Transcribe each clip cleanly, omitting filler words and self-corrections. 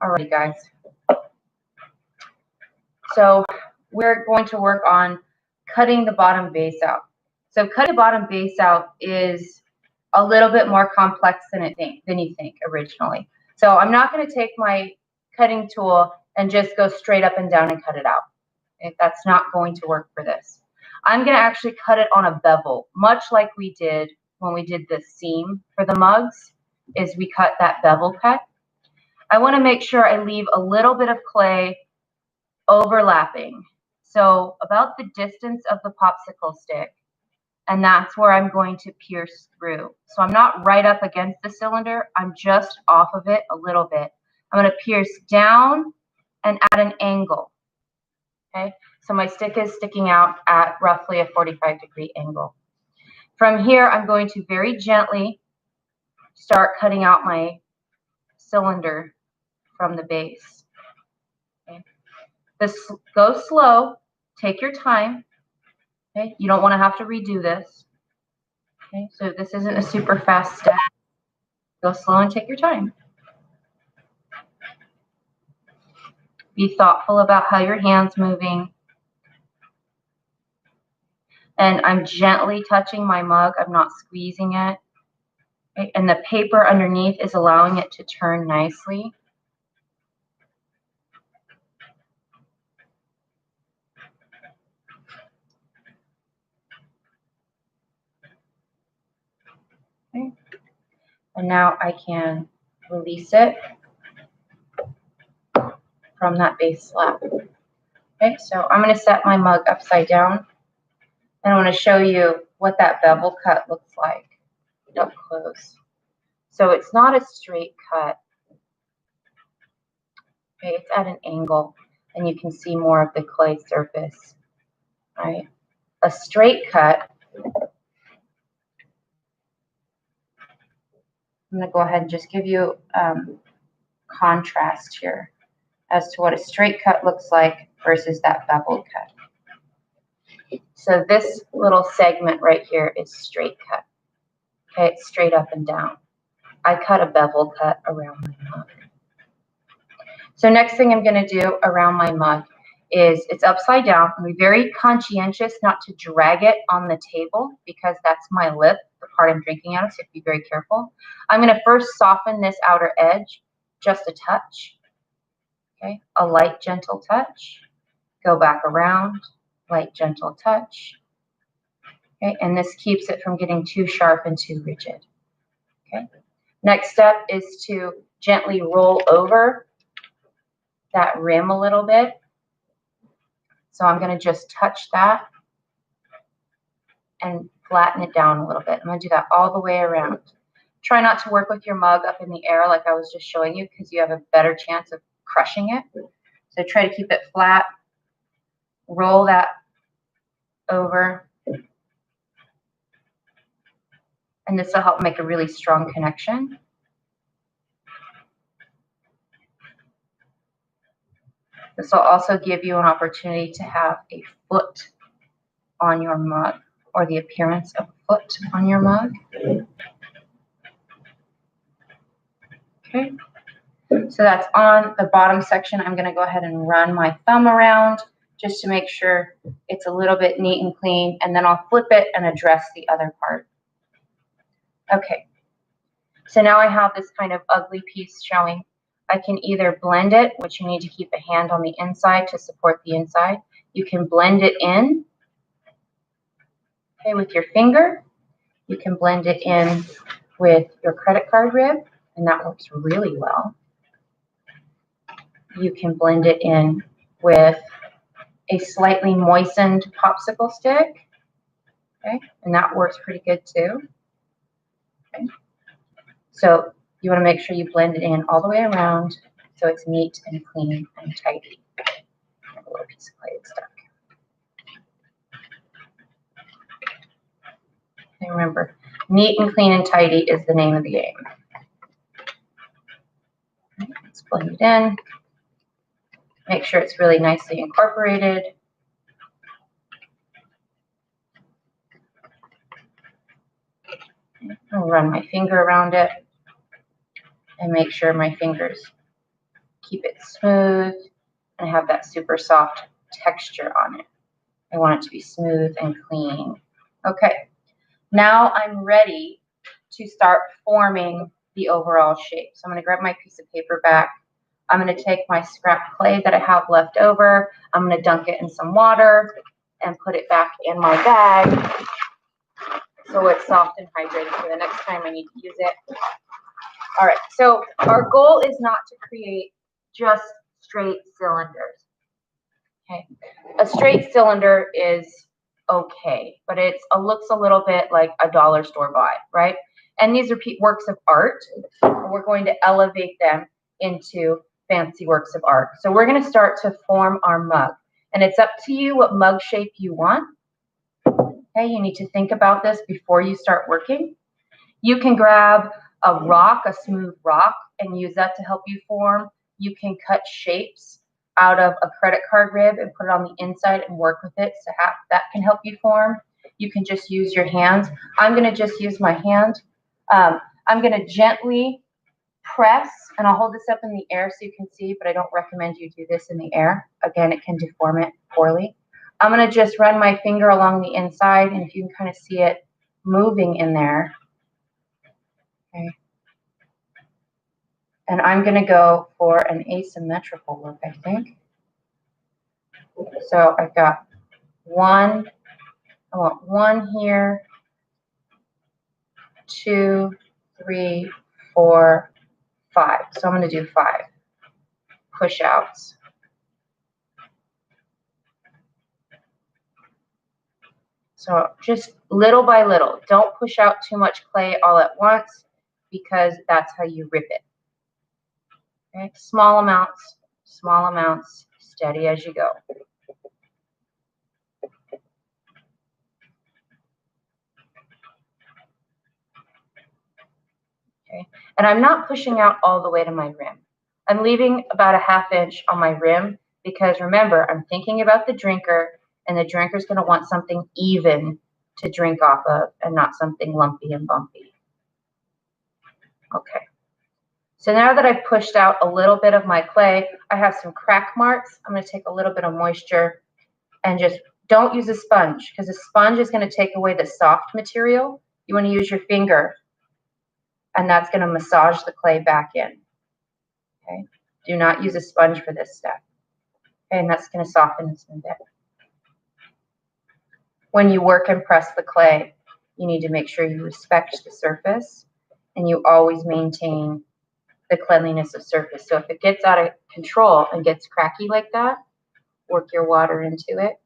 Alrighty, guys. So we're going to work on cutting the bottom base out. So cutting the bottom base out is a little bit more complex than you think originally. So I'm not going to take my cutting tool and just go straight up and down and cut it out. That's not going to work for this. I'm going to actually cut it on a bevel, much like we did when we did the seam for the mugs, is we cut that bevel cut. I want to make sure I leave a little bit of clay overlapping. So about the distance of the popsicle stick, and that's where I'm going to pierce through. So I'm not right up against the cylinder, I'm just off of it a little bit. I'm going to pierce down and at an angle. Okay, so my stick is sticking out at roughly a 45-degree angle. From here, I'm going to very gently start cutting out my cylinder from the base. Okay. Go slow, take your time. Okay, you don't want to have to redo this. Okay, so this isn't a super fast step. Go slow and take your time. Be thoughtful about how your hand's moving. And I'm gently touching my mug. I'm not squeezing it. Okay, and the paper underneath is allowing it to turn nicely. Okay. And now I can release it from that base slab. Okay, so I'm going to set my mug upside down, and I want to show you what that bevel cut looks like up close. So it's not a straight cut. Okay, it's at an angle, and you can see more of the clay surface. Right, a straight cut. I'm going to go ahead and just give you contrast here as to what a straight cut looks like versus that beveled cut. So this little segment right here is straight cut. Okay, it's straight up and down. I cut a bevel cut around my mug. So next thing I'm going to do around my mug is it's upside down. I'm be very conscientious not to drag it on the table because that's my lip, the part I'm drinking out of, so be very careful. I'm going to first soften this outer edge just a touch. Okay, a light, gentle touch. Go back around, light, gentle touch. Okay, and this keeps it from getting too sharp and too rigid. Okay, next step is to gently roll over that rim a little bit. So I'm going to just touch that and flatten it down a little bit. I'm going to do that all the way around. Try not to work with your mug up in the air like I was just showing you because you have a better chance of crushing it. So try to keep it flat. Roll that over. And this will help make a really strong connection. This will also give you an opportunity to have a foot on your mug, or the appearance of a foot on your mug. Okay, so that's on the bottom section. I'm going to go ahead and run my thumb around just to make sure it's a little bit neat and clean, and then I'll flip it and address the other part. Okay, so now I have this kind of ugly piece showing. I can either blend it, which you need to keep a hand on the inside to support the inside. You can blend it in, okay, with your finger. You can blend it in with your credit card rib, and that works really well. You can blend it in with a slightly moistened popsicle stick, okay, and that works pretty good too. Okay. So you want to make sure you blend it in all the way around so it's neat and clean and tidy. A little piece of clay stuck. And remember, neat and clean and tidy is the name of the game. Okay, let's blend it in. Make sure it's really nicely incorporated. I'll run my finger around it and make sure my fingers keep it smooth and have that super soft texture on it. I want it to be smooth and clean. Okay, now I'm ready to start forming the overall shape. So I'm going to grab my piece of paper back. I'm going to take my scrap clay that I have left over. I'm going to dunk it in some water and put it back in my bag so it's soft and hydrated for the next time I need to use it. All right, so our goal is not to create just straight cylinders. Okay, a straight cylinder is okay, but it looks a little bit like a dollar store buy, right? And these are works of art. We're going to elevate them into fancy works of art. So we're going to start to form our mug, and it's up to you what mug shape you want. Okay, you need to think about this before you start working. You can grab a rock, a smooth rock, and use that to help you form. You can cut shapes out of a credit card rib and put it on the inside and work with it, so that can help you form. You can just use your hands. I'm going to just use my hand. I'm going to gently press, and I'll hold this up in the air so you can see, but I don't recommend you do this in the air. Again, it can deform it poorly. I'm going to just run my finger along the inside, and if you can kind of see it moving in there. Okay. And I'm going to go for an asymmetrical look, I think. So I've got one, I want one here, 2, 3, 4, 5. So I'm going to do 5 push outs. So just little by little. Don't push out too much clay all at once because that's how you rip it. Okay? Small amounts, steady as you go. Okay? And I'm not pushing out all the way to my rim. I'm leaving about a 1/2 inch on my rim because remember, I'm thinking about the drinker, and the drinker's going to want something even to drink off of and not something lumpy and bumpy. Okay. So now that I've pushed out a little bit of my clay, I have some crack marks. I'm going to take a little bit of moisture and just don't use a sponge because a sponge is going to take away the soft material. You want to use your finger, and that's going to massage the clay back in. Okay. Do not use a sponge for this step. Okay, and that's going to soften and smooth it. When you work and press the clay, you need to make sure you respect the surface and you always maintain the cleanliness of surface. So if it gets out of control and gets cracky like that, work your water into it.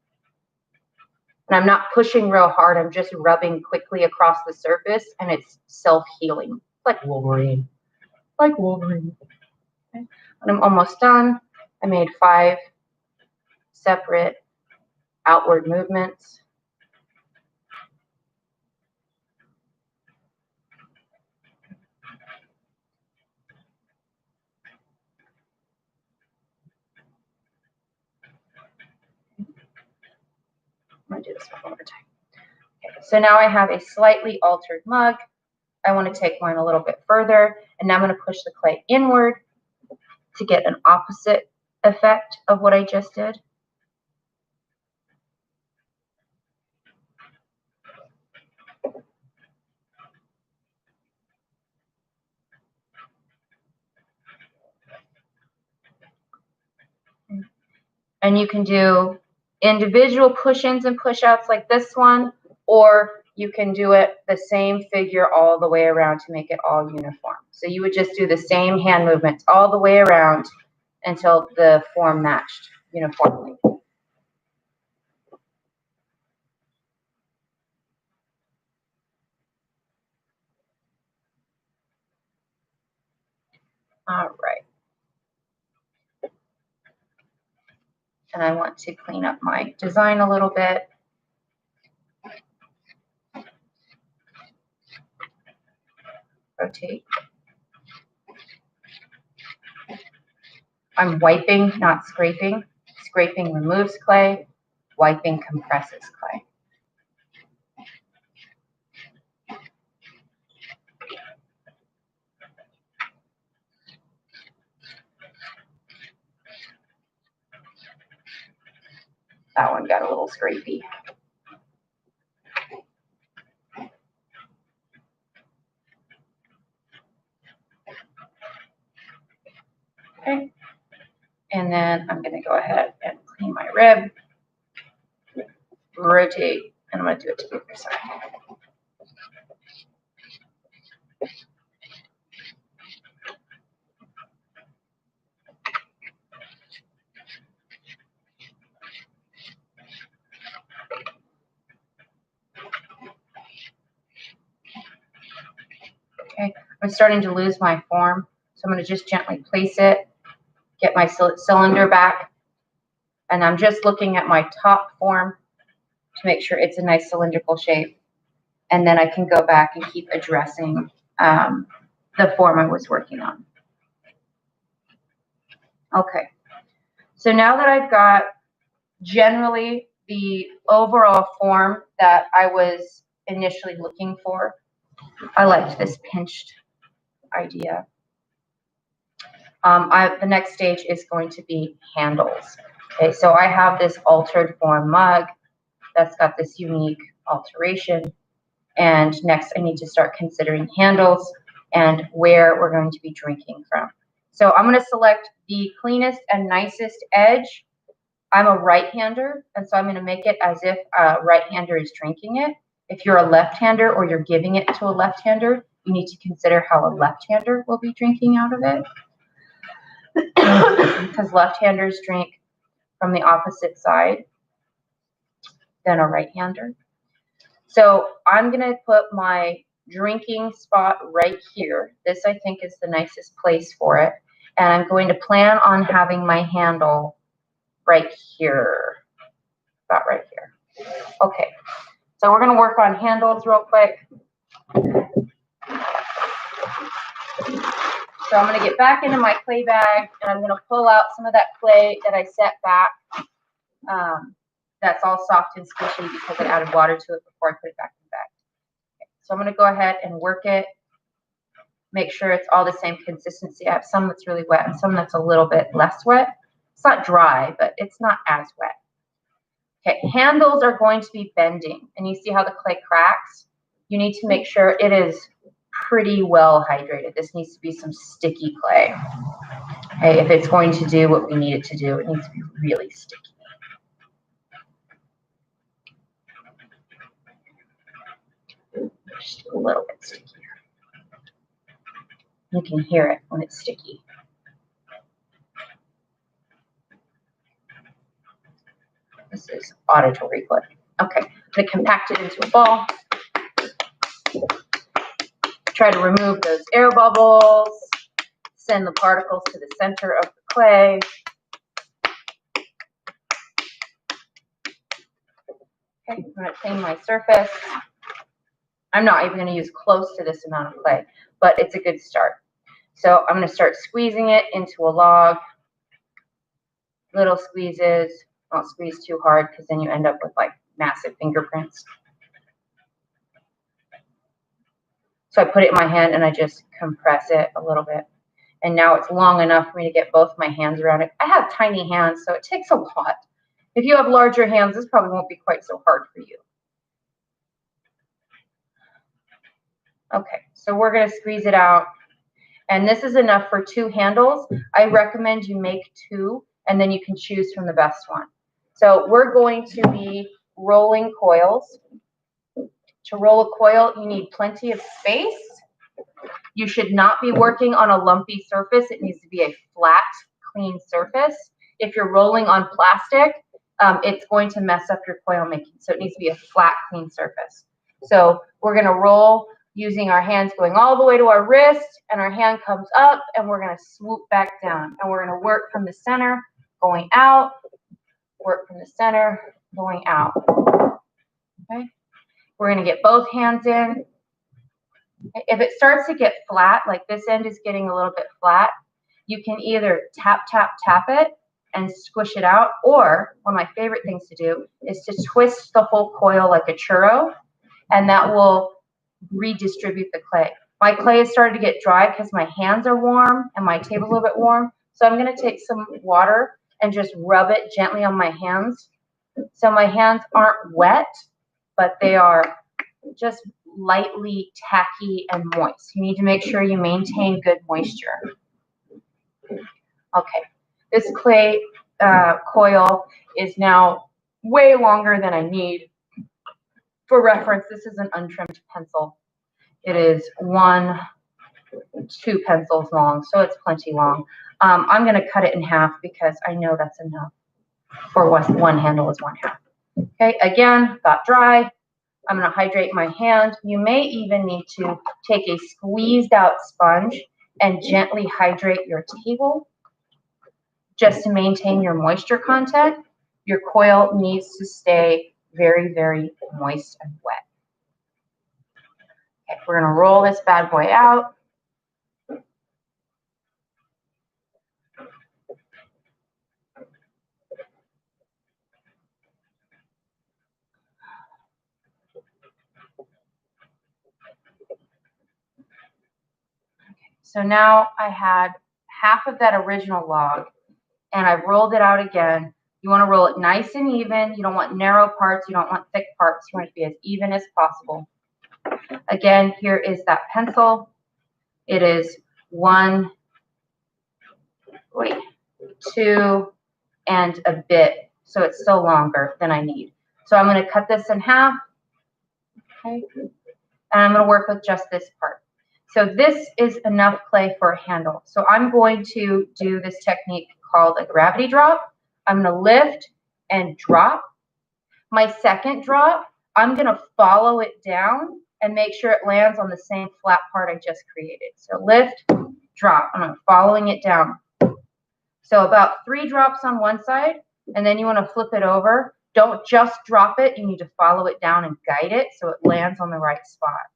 And I'm not pushing real hard, I'm just rubbing quickly across the surface and it's self-healing, like Wolverine. Like Wolverine. Okay. When I'm almost done, I made 5 separate outward movements. I'm going to do this one more time. Okay, so now I have a slightly altered mug. I want to take mine a little bit further, and now I'm going to push the clay inward to get an opposite effect of what I just did. And you can do individual push-ins and push-outs like this one, or you can do it the same figure all the way around to make it all uniform. So you would just do the same hand movements all the way around until the form matched uniformly. All right. And I want to clean up my design a little bit. Rotate. I'm wiping, not scraping. Scraping removes clay. Wiping compresses clay. That one got a little scrapey. Okay. And then I'm going to go ahead and clean my rib, rotate, and I'm going to do it to the other side. Okay, I'm starting to lose my form, so I'm going to just gently place it, get my cylinder back, and I'm just looking at my top form to make sure it's a nice cylindrical shape, and then I can go back and keep addressing the form I was working on. Okay, so now that I've got generally the overall form that I was initially looking for, I liked this pinched idea. The next stage is going to be handles. Okay, so I have this altered form mug that's got this unique alteration, and next I need to start considering handles and where we're going to be drinking from. So I'm going to select the cleanest and nicest edge. I'm a right-hander, and so I'm going to make it as if a right-hander is drinking it. If you're a left-hander or you're giving it to a left-hander, you need to consider how a left-hander will be drinking out of it. Because left-handers drink from the opposite side than a right-hander. So I'm going to put my drinking spot right here. This, I think, is the nicest place for it. And I'm going to plan on having my handle right here, about right here. Okay, so we're going to work on handles real quick. So I'm going to get back into my clay bag, and I'm going to pull out some of that clay that I set back. That's all soft and squishy because I added water to it before I put it back in the bag. Okay, so I'm going to go ahead and work it. Make sure it's all the same consistency. I have some that's really wet and some that's a little bit less wet. It's not dry, but it's not as wet. Okay, handles are going to be bending, and you see how the clay cracks? You need to make sure it is pretty well hydrated. This needs to be some sticky clay. Okay, if it's going to do what we need it to do, it needs to be really sticky. Just a little bit stickier. You can hear it when it's sticky. This is auditory wood. Okay, I'm going to compact it into a ball. Try to remove those air bubbles. Send the particles to the center of the clay. Okay, I'm going to clean my surface. I'm not even going to use close to this amount of clay, but it's a good start. So I'm going to start squeezing it into a log. Little squeezes. Don't squeeze too hard because then you end up with like massive fingerprints. So I put it in my hand and I just compress it a little bit. And now it's long enough for me to get both my hands around it. I have tiny hands, so it takes a lot. If you have larger hands, this probably won't be quite so hard for you. Okay, so we're going to squeeze it out. And this is enough for 2 handles. I recommend you make 2, and then you can choose from the best one. So we're going to be rolling coils. To roll a coil, you need plenty of space. You should not be working on a lumpy surface. It needs to be a flat, clean surface. If you're rolling on plastic, it's going to mess up your coil making. So it needs to be a flat, clean surface. So we're going to roll using our hands going all the way to our wrist, and our hand comes up, and we're going to swoop back down. And we're going to work from the center, going out, work from the center, going out. Okay. We're going to get both hands in. If it starts to get flat, like this end is getting a little bit flat, you can either tap, tap, tap it and squish it out, or one of my favorite things to do is to twist the whole coil like a churro, and that will redistribute the clay. My clay has started to get dry because my hands are warm and my table's a little bit warm. So I'm going to take some water and just rub it gently on my hands So my hands aren't wet, but they are just lightly tacky and moist. You need to make sure you maintain good moisture. Okay, this clay coil is now way longer than I need. For reference, this is an untrimmed pencil. It is 2 pencils long, so it's plenty long. I'm going to cut it in half because I know that's enough for one handle is 1/2. Okay, again, got dry. I'm going to hydrate my hand. You may even need to take a squeezed out sponge and gently hydrate your table just to maintain your moisture content. Your coil needs to stay very, very moist and wet. Okay, we're going to roll this bad boy out. So now I had half of that original log and I've rolled it out again. You want to roll it nice and even. You don't want narrow parts. You don't want thick parts. You want it to be as even as possible. Again, here is that pencil. It is 2 and a bit. So it's still longer than I need. So I'm going to cut this in half. Okay. And I'm going to work with just this part. So this is enough clay for a handle. So I'm going to do this technique called a gravity drop. I'm going to lift and drop. My second drop, I'm going to follow it down and make sure it lands on the same flat part I just created. So lift, drop. I'm following it down. So about 3 drops on one side, and then you want to flip it over. Don't just drop it. You need to follow it down and guide it so it lands on the right spot.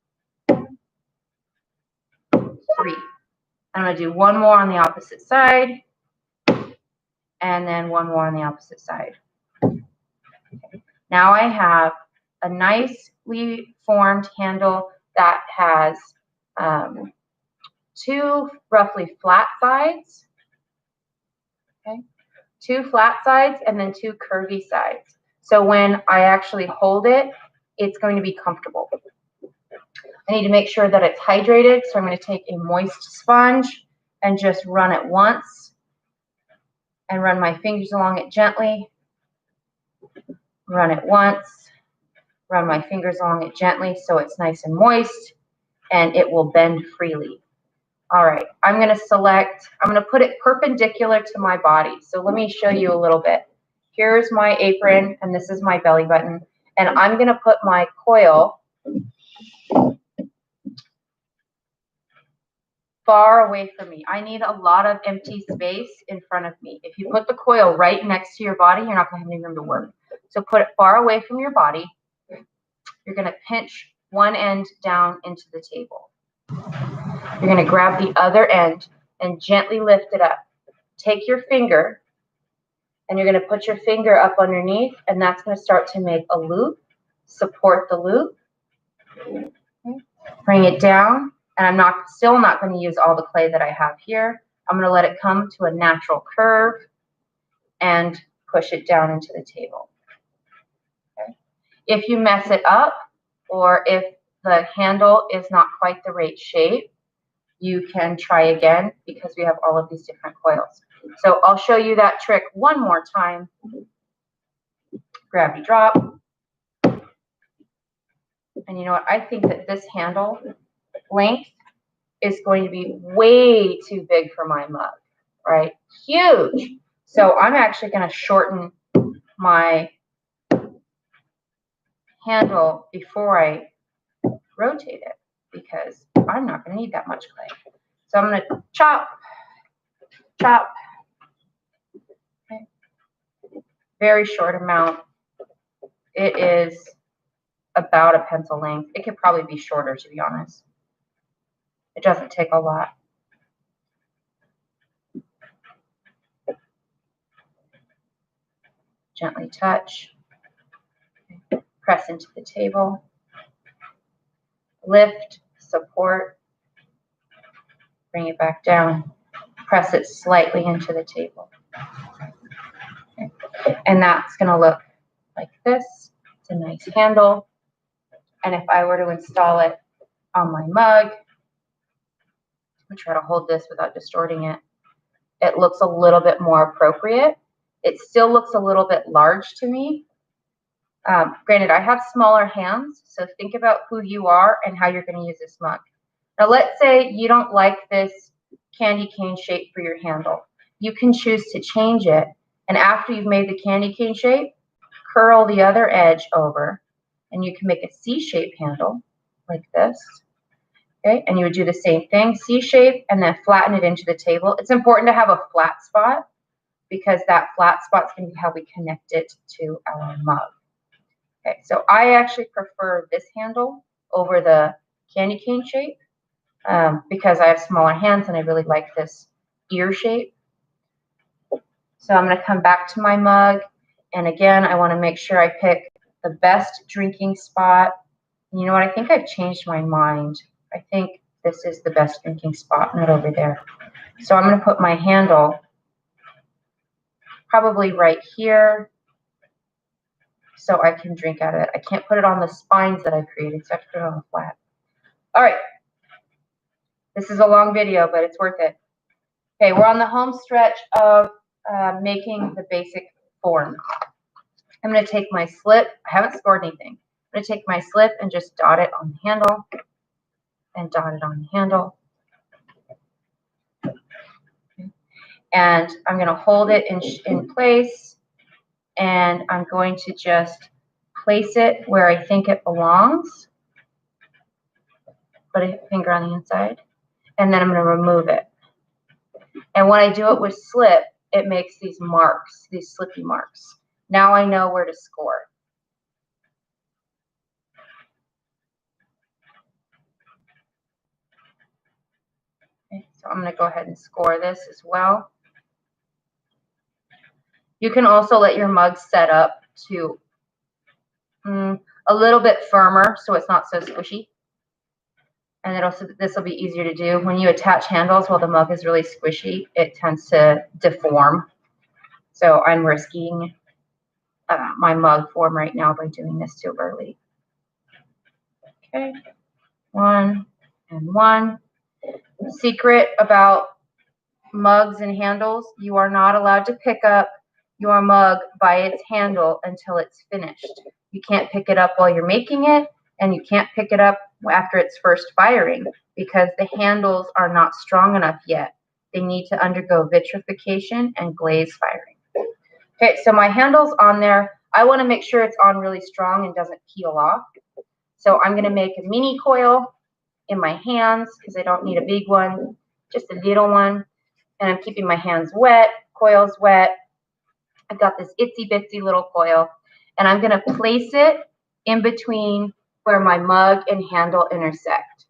3. I'm going to do 1 more on the opposite side, and then 1 more on the opposite side. Now I have a nicely formed handle that has 2 roughly flat sides, okay? 2 flat sides and then 2 curvy sides. So when I actually hold it, it's going to be comfortable. I need to make sure that it's hydrated, so I'm going to take a moist sponge and just run it once and run my fingers along it gently. Run it once, run my fingers along it gently so it's nice and moist and it will bend freely. All right, I'm going to put it perpendicular to my body. So let me show you a little bit. Here's my apron and this is my belly button. And I'm going to put my coil far away from me. I need a lot of empty space in front of me. If you put the coil right next to your body, you're not going to have any room to work. So put it far away from your body. You're going to pinch one end down into the table. You're going to grab the other end and gently lift it up. Take your finger and you're going to put your finger up underneath, and that's going to start to make a loop. Support the loop. Okay. Bring it down, and I'm still not going to use all the clay that I have here. I'm going to let it come to a natural curve and push it down into the table. Okay. If you mess it up, or if the handle is not quite the right shape, you can try again because we have all of these different coils. So I'll show you that trick one more time. Gravity drop. And you know what? I think that this handle length is going to be way too big for my mug, right? Huge. So I'm actually going to shorten my handle before I rotate it because I'm not going to need that much clay. So I'm going to chop, chop. Okay. Very short amount. It is about a pencil length. It could probably be shorter, to be honest. It doesn't take a lot. Gently touch. Okay. Press into the table. Lift, support. Bring it back down. Press it slightly into the table. Okay. And that's going to look like this. It's a nice handle. And if I were to install it on my mug, I'll try to hold this without distorting it. It looks a little bit more appropriate. It still looks a little bit large to me. Granted, I have smaller hands, so think about who you are and how you're going to use this mug. Now, let's say you don't like this candy cane shape for your handle. You can choose to change it, and after you've made the candy cane shape, curl the other edge over, and you can make a C-shaped handle like this. Okay, and you would do the same thing, C-shape, and then flatten it into the table. It's important to have a flat spot because that flat spot's going to be how we connect it to our mug. Okay, so I actually prefer this handle over the candy cane shape because I have smaller hands and I really like this ear shape. So I'm going to come back to my mug, and again, I want to make sure I pick the best drinking spot. You know what? I think I've changed my mind. I think this is the best drinking spot, not over there. So I'm going to put my handle probably right here so I can drink out of it. I can't put it on the spines that I created, so I have to put it on the flat. All right. This is a long video, but it's worth it. Okay, we're on the home stretch of making the basic form. I'm going to take my slip. I haven't scored anything. I'm going to take my slip and just dot it on the handle and dot it on the handle. And I'm going to hold it in place, and I'm going to just place it where I think it belongs. Put a finger on the inside, and then I'm going to remove it. And when I do it with slip, it makes these marks, these slippy marks. Now I know where to score. Okay, so I'm going to go ahead and score this as well. You can also let your mug set up to a little bit firmer so it's not so squishy. And this will be easier to do. When you attach handles while the mug is really squishy, it tends to deform. So I'm risking my mug form right now by doing this too early. Okay, 1 and 1. Secret about mugs and handles: you are not allowed to pick up your mug by its handle until it's finished. You can't pick it up while you're making it, and you can't pick it up after it's first firing because the handles are not strong enough yet. They need to undergo vitrification and glaze firing. Okay, so my handle's on there. I want to make sure it's on really strong and doesn't peel off. So I'm going to make a mini coil in my hands because I don't need a big one, just a little one. And I'm keeping my hands wet, coil's wet. I've got this itsy bitsy little coil, and I'm going to place it in between where my mug and handle intersect.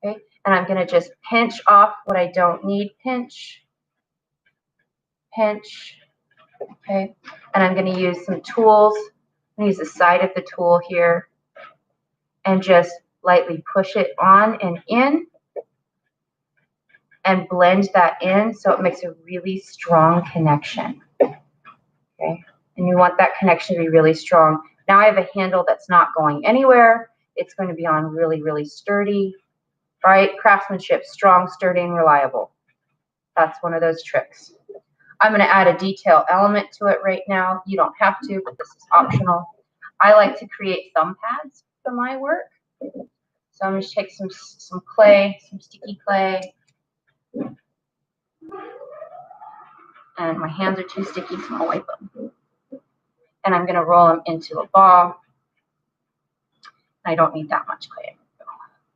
Okay, and I'm going to just pinch off what I don't need. Pinch, pinch. Okay, and I'm going to use some tools. I'm going to use the side of the tool here and just lightly push it on and in and blend that in so it makes a really strong connection. Okay, and you want that connection to be really strong. Now I have a handle that's not going anywhere. It's going to be on really, really sturdy. All right, craftsmanship, strong, sturdy, and reliable. That's one of those tricks. I'm going to add a detail element to it right now. You don't have to, but this is optional. I like to create thumb pads for my work. So I'm going to take some clay, some sticky clay. And my hands are too sticky, so I'll wipe them. And I'm going to roll them into a ball. I don't need that much clay,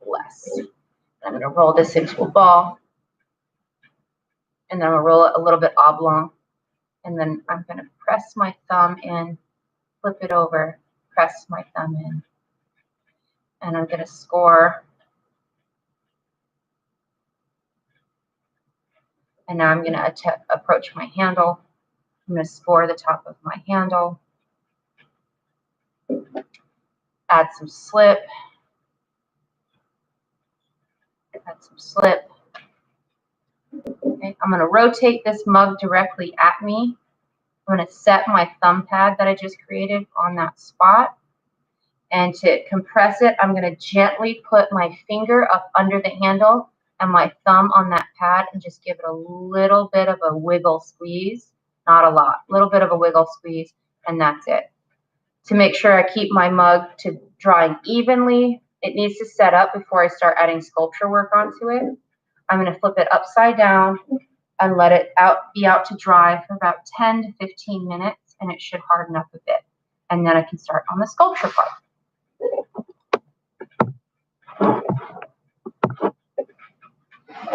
less. I'm going to roll this into a ball. And then I'm going to roll it a little bit oblong. And then I'm going to press my thumb in, flip it over, press my thumb in. And I'm going to score. And now I'm going to approach my handle. I'm going to score the top of my handle. Add some slip. Add some slip. Okay, I'm going to rotate this mug directly at me. I'm going to set my thumb pad that I just created on that spot. And to compress it, I'm going to gently put my finger up under the handle and my thumb on that pad and just give it a little bit of a wiggle squeeze. Not a lot, a little bit of a wiggle squeeze, and that's it. To make sure I keep my mug to drying evenly, it needs to set up before I start adding sculpture work onto it. I'm going to flip it upside down and let it be out to dry for about 10 to 15 minutes, and it should harden up a bit. And then I can start on the sculpture part.